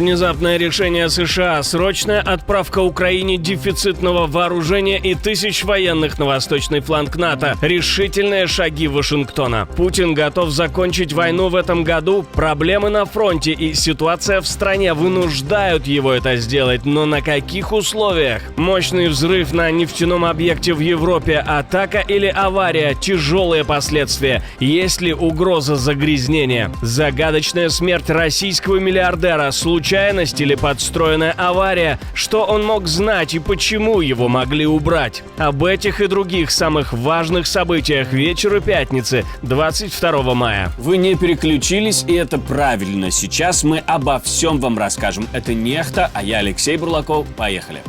Внезапное решение США, срочная отправка Украине дефицитного вооружения и тысяч военных на восточный фланг НАТО. Решительные шаги Вашингтона. Путин готов закончить войну в этом году. Проблемы на фронте и ситуация в стране вынуждают его это сделать. Но на каких условиях? Мощный взрыв на нефтяном объекте в Европе, атака или авария, тяжелые последствия. Есть ли угроза загрязнения? Загадочная смерть российского миллиардера, случайность или подстроенная авария? Что он мог знать и почему его могли убрать? Об этих и других самых важных событиях вечера пятницы, 22 мая. Вы не переключились, и это правильно. Сейчас мы обо всем вам расскажем. Это Нехта, а я Алексей Бурлаков. Поехали.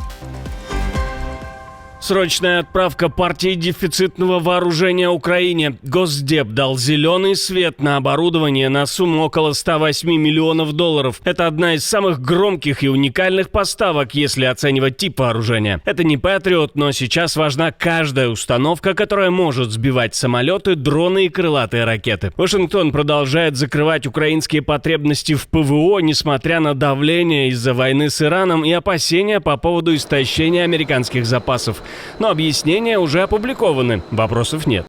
Срочная отправка партии дефицитного вооружения Украине. Госдеп дал зеленый свет на оборудование на сумму около 108 миллионов долларов. Это одна из самых громких и уникальных поставок, если оценивать тип вооружения. Это не Патриот, но сейчас важна каждая установка, которая может сбивать самолеты, дроны и крылатые ракеты. Вашингтон продолжает закрывать украинские потребности в ПВО, несмотря на давление из-за войны с Ираном и опасения по поводу истощения американских запасов. Но объяснения уже опубликованы, вопросов нет.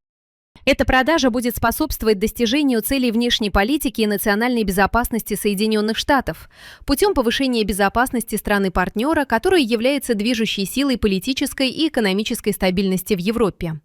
Эта продажа будет способствовать достижению целей внешней политики и национальной безопасности Соединенных Штатов путем повышения безопасности страны-партнера, которая является движущей силой политической и экономической стабильности в Европе.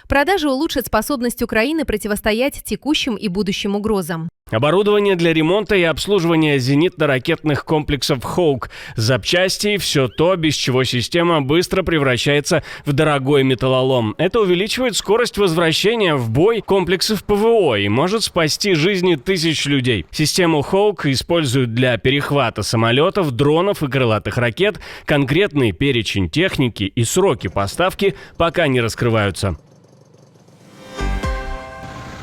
Продажа улучшит способность Украины противостоять текущим и будущим угрозам. Оборудование для ремонта и обслуживания зенитно-ракетных комплексов «Хоук», запчасти и все то, без чего система быстро превращается в дорогой металлолом. Это увеличивает скорость возвращения в бой комплексов ПВО и может спасти жизни тысяч людей. Систему «Хоук» используют для перехвата самолетов, дронов и крылатых ракет. Конкретный перечень техники и сроки поставки пока не раскрываются.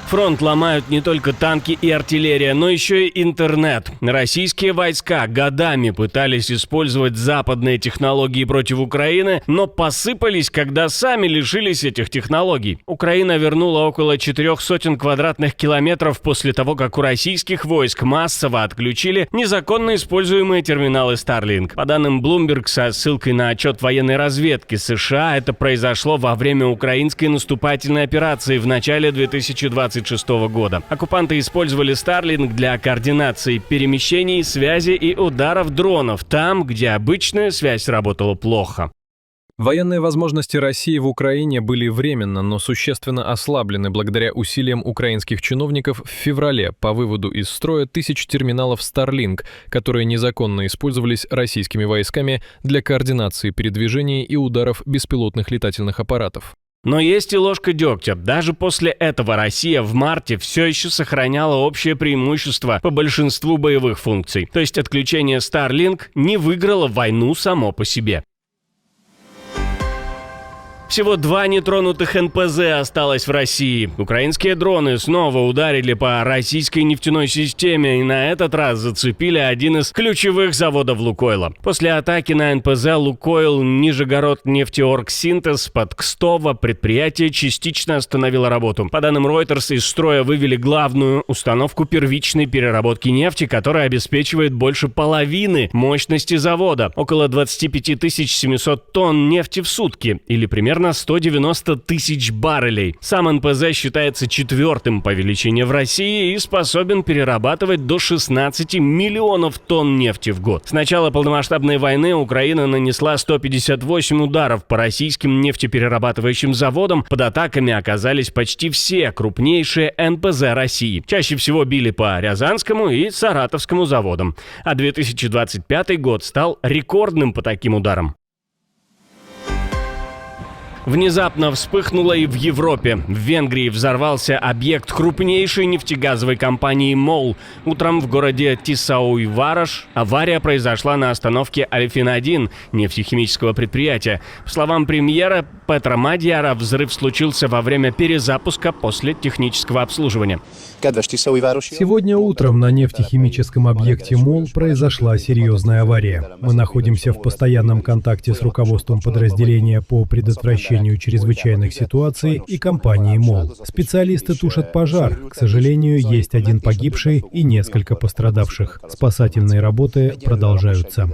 Фронт ломают не только танки и артиллерия, но еще и интернет. Российские войска годами пытались использовать западные технологии против Украины, но посыпались, когда сами лишились этих технологий. Украина вернула около 400 квадратных километров после того, как у российских войск массово отключили незаконно используемые терминалы Starlink. По данным Bloomberg со ссылкой на отчет военной разведки США, это произошло во время украинской наступательной операции в начале 2026 года. Оккупанты использовали Starlink для координации перемещений, связи и ударов дронов там, где обычная связь работала плохо. Военные возможности России в Украине были временно, но существенно ослаблены благодаря усилиям украинских чиновников в феврале по выводу из строя тысяч терминалов Starlink, которые незаконно использовались российскими войсками для координации передвижений и ударов беспилотных летательных аппаратов. Но есть и ложка дегтя. Даже после этого Россия в марте все еще сохраняла общее преимущество по большинству боевых функций. То есть отключение Starlink не выиграло войну само по себе. Всего 2 нетронутых НПЗ осталось в России. Украинские дроны снова ударили по российской нефтяной системе и на этот раз зацепили один из ключевых заводов «Лукойла». После атаки на НПЗ «Лукойл» Нижегород-Нефтеоргсинтез под Кстово предприятие частично остановило работу. По данным Reuters, из строя вывели главную установку первичной переработки нефти, которая обеспечивает больше половины мощности завода. Около 25 700 тонн нефти в сутки, или примерно 190 тысяч баррелей. Сам НПЗ считается 4-м по величине в России и способен перерабатывать до 16 миллионов тонн нефти в год. С начала полномасштабной войны Украина нанесла 158 ударов по российским нефтеперерабатывающим заводам. Под атаками оказались почти все крупнейшие НПЗ России. Чаще всего били по Рязанскому и Саратовскому заводам. А 2025 год стал рекордным по таким ударам. Внезапно вспыхнуло и в Европе. В Венгрии взорвался объект крупнейшей нефтегазовой компании «МОЛ». Утром в городе Тисауи-Вараш авария произошла на остановке «Альфин-1» нефтехимического предприятия. По словам премьера, Петра Мадьяра взрыв случился во время перезапуска после технического обслуживания. Сегодня утром на нефтехимическом объекте МОЛ произошла серьезная авария. Мы находимся в постоянном контакте с руководством подразделения по предотвращению чрезвычайных ситуаций и компании МОЛ. Специалисты тушат пожар. К сожалению, есть один погибший и несколько пострадавших. Спасательные работы продолжаются.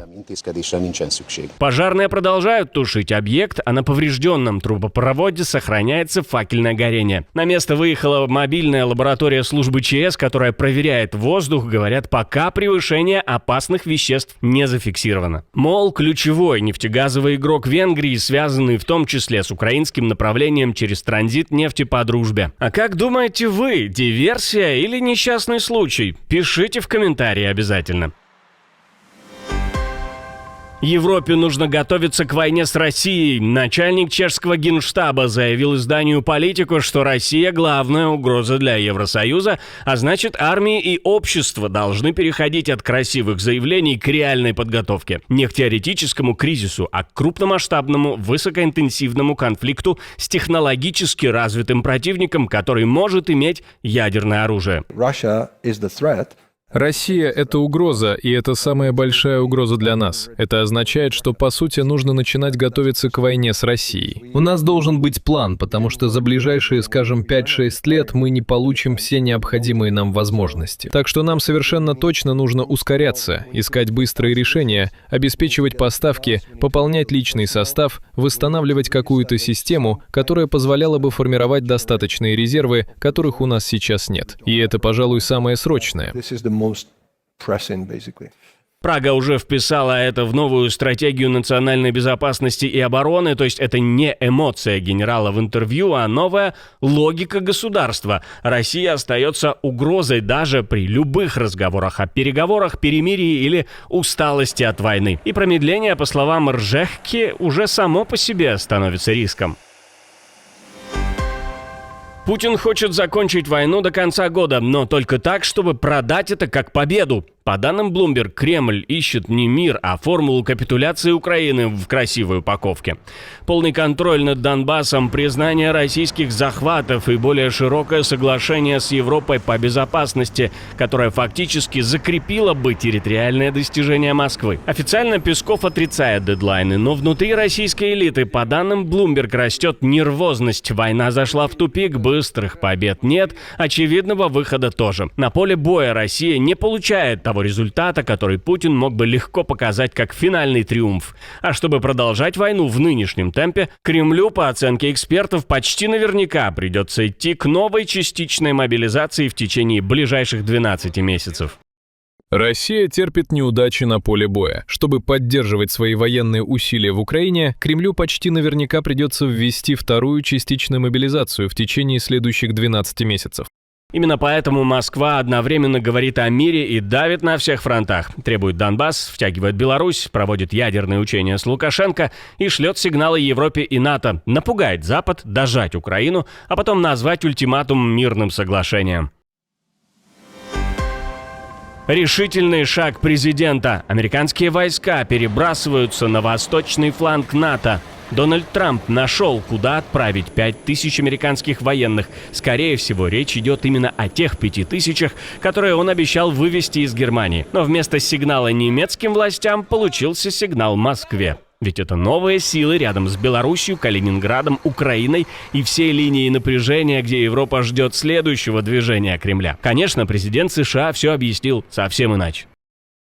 Пожарные продолжают тушить объект, а на поврежденном трубопроводе сохраняется факельное горение. На место выехала мобильная лаборатория службы ЧС, которая проверяет воздух. Говорят, пока превышение опасных веществ не зафиксировано. МОЛ – ключевой нефтегазовый игрок Венгрии, связанный в том числе с украинским направлением через транзит нефти по дружбе. А как думаете вы, диверсия или несчастный случай? Пишите в комментарии обязательно. Европе нужно готовиться к войне с Россией. Начальник чешского генштаба заявил изданию «Политику», что Россия – главная угроза для Евросоюза, а значит, армии и общество должны переходить от красивых заявлений к реальной подготовке. Не к теоретическому кризису, а к крупномасштабному высокоинтенсивному конфликту с технологически развитым противником, который может иметь ядерное оружие. Россия — это угроза, и это самая большая угроза для нас. Это означает, что, по сути, нужно начинать готовиться к войне с Россией. У нас должен быть план, потому что за ближайшие, скажем, 5-6 лет мы не получим все необходимые нам возможности. Так что нам совершенно точно нужно ускоряться, искать быстрые решения, обеспечивать поставки, пополнять личный состав, восстанавливать какую-то систему, которая позволяла бы формировать достаточные резервы, которых у нас сейчас нет. И это, пожалуй, самое срочное. Прага уже вписала это в новую стратегию национальной безопасности и обороны, то есть это не эмоция генерала в интервью, а новая логика государства. Россия остается угрозой даже при любых разговорах о переговорах, перемирии или усталости от войны. И промедление, по словам Ржехки, уже само по себе становится риском. Путин хочет закончить войну до конца года, но только так, чтобы продать это как победу. По данным Bloomberg, Кремль ищет не мир, а формулу капитуляции Украины в красивой упаковке. Полный контроль над Донбассом, признание российских захватов и более широкое соглашение с Европой по безопасности, которое фактически закрепило бы территориальное достижение Москвы. Официально Песков отрицает дедлайны, но внутри российской элиты, по данным Bloomberg, растет нервозность. Война зашла в тупик, быстрых побед нет, очевидного выхода тоже. На поле боя Россия не получает того результата, который Путин мог бы легко показать как финальный триумф. А чтобы продолжать войну в нынешнем темпе, Кремлю, по оценке экспертов, почти наверняка придется идти к новой частичной мобилизации в течение ближайших 12 месяцев. Россия терпит неудачи на поле боя. Чтобы поддерживать свои военные усилия в Украине, Кремлю почти наверняка придется ввести вторую частичную мобилизацию в течение следующих 12 месяцев. Именно поэтому Москва одновременно говорит о мире и давит на всех фронтах. Требует Донбасс, втягивает Беларусь, проводит ядерные учения с Лукашенко и шлет сигналы Европе и НАТО. Напугает Запад, дожать Украину, а потом назвать ультиматум мирным соглашением. Решительный шаг президента. Американские войска перебрасываются на восточный фланг НАТО. Дональд Трамп нашел, куда отправить 5000 американских военных. Скорее всего, речь идет именно о тех 5000, которые он обещал вывести из Германии. Но вместо сигнала немецким властям получился сигнал Москве. Ведь это новые силы рядом с Белоруссией, Калининградом, Украиной и всей линией напряжения, где Европа ждет следующего движения Кремля. Конечно, президент США все объяснил совсем иначе.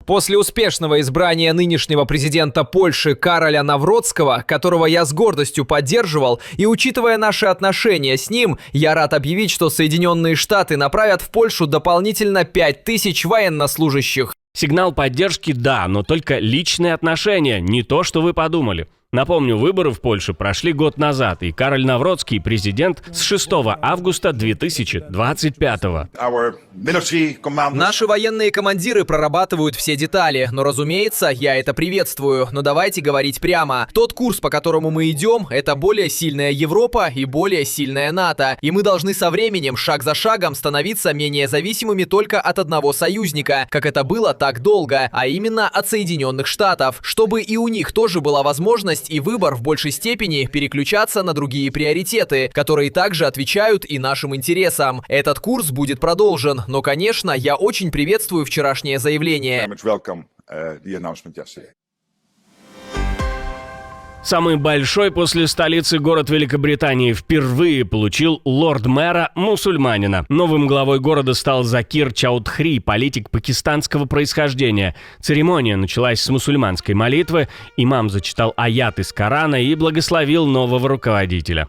После успешного избрания нынешнего президента Польши Кароля Навроцкого, которого я с гордостью поддерживал, и учитывая наши отношения с ним, я рад объявить, что Соединенные Штаты направят в Польшу дополнительно 5000 военнослужащих. Сигнал поддержки – да, но только личные отношения, не то, что вы подумали. Напомню, выборы в Польше прошли год назад, и Кароль Навроцкий президент с 6 августа 2025 года. Наши военные командиры прорабатывают все детали, но, разумеется, я это приветствую. Но давайте говорить прямо. Тот курс, по которому мы идем, это более сильная Европа и более сильная НАТО. И мы должны со временем, шаг за шагом, становиться менее зависимыми только от одного союзника, как это было так долго, а именно от Соединенных Штатов, чтобы и у них тоже была возможность возможность и выбор в большей степени переключаться на другие приоритеты, которые также отвечают и нашим интересам. Этот курс будет продолжен, но, конечно, я очень приветствую вчерашнее заявление. Самый большой после столицы город Великобритании впервые получил лорд-мэра мусульманина. Новым главой города стал Закир Чаудхри, политик пакистанского происхождения. Церемония началась с мусульманской молитвы. Имам зачитал аят из Корана и благословил нового руководителя.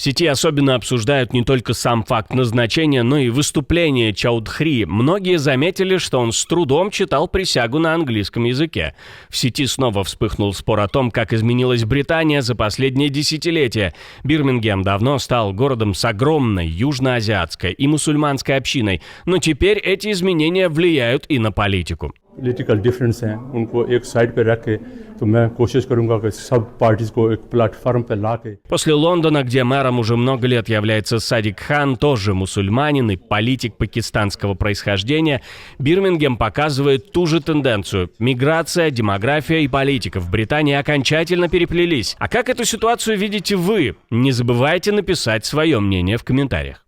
В сети особенно обсуждают не только сам факт назначения, но и выступление Чаудхри. Многие заметили, что он с трудом читал присягу на английском языке. В сети снова вспыхнул спор о том, как изменилась Британия за последние десятилетия. Бирмингем давно стал городом с огромной южноазиатской и мусульманской общиной, но теперь эти изменения влияют и на политику. После Лондона, где мэром уже много лет является Садик Хан, тоже мусульманин и политик пакистанского происхождения, Бирмингем показывает ту же тенденцию. Миграция, демография и политика в Британии окончательно переплелись. А как эту ситуацию видите вы? Не забывайте написать свое мнение в комментариях.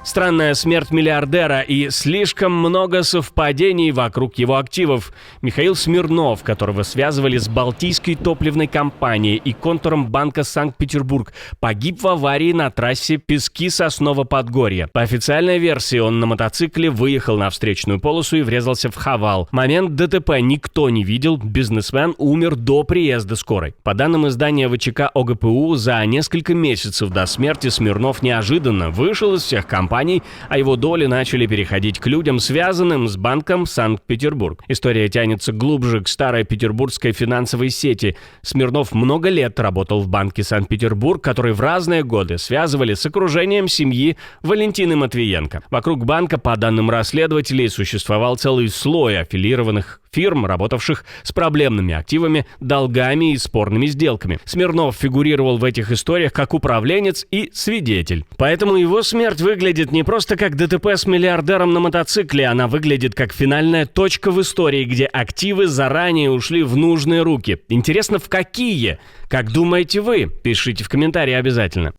Странная смерть миллиардера и слишком много совпадений вокруг его активов. Михаил Смирнов, которого связывали с Балтийской топливной компанией и контуром банка Санкт-Петербург, погиб в аварии на трассе Пески-Сосново-Подгорье. По официальной версии, он на мотоцикле выехал на встречную полосу и врезался в Хавал. Момент ДТП никто не видел, бизнесмен умер до приезда скорой. По данным издания ВЧК ОГПУ, за несколько месяцев до смерти Смирнов неожиданно вышел из всех компаний, а его доли начали переходить к людям, связанным с банком Санкт-Петербург. История тянется глубже, к старой петербургской финансовой сети. Смирнов много лет работал в банке Санкт-Петербург, который в разные годы связывали с окружением семьи Валентины Матвиенко. Вокруг банка, по данным расследователей, существовал целый слой аффилированных фирм, работавших с проблемными активами, долгами и спорными сделками. Смирнов фигурировал в этих историях как управленец и свидетель. Поэтому его смерть выглядит не просто как ДТП с миллиардером на мотоцикле, она выглядит как финальная точка в истории, где активы заранее ушли в нужные руки. Интересно, в какие? Как думаете вы? Пишите в комментарии обязательно.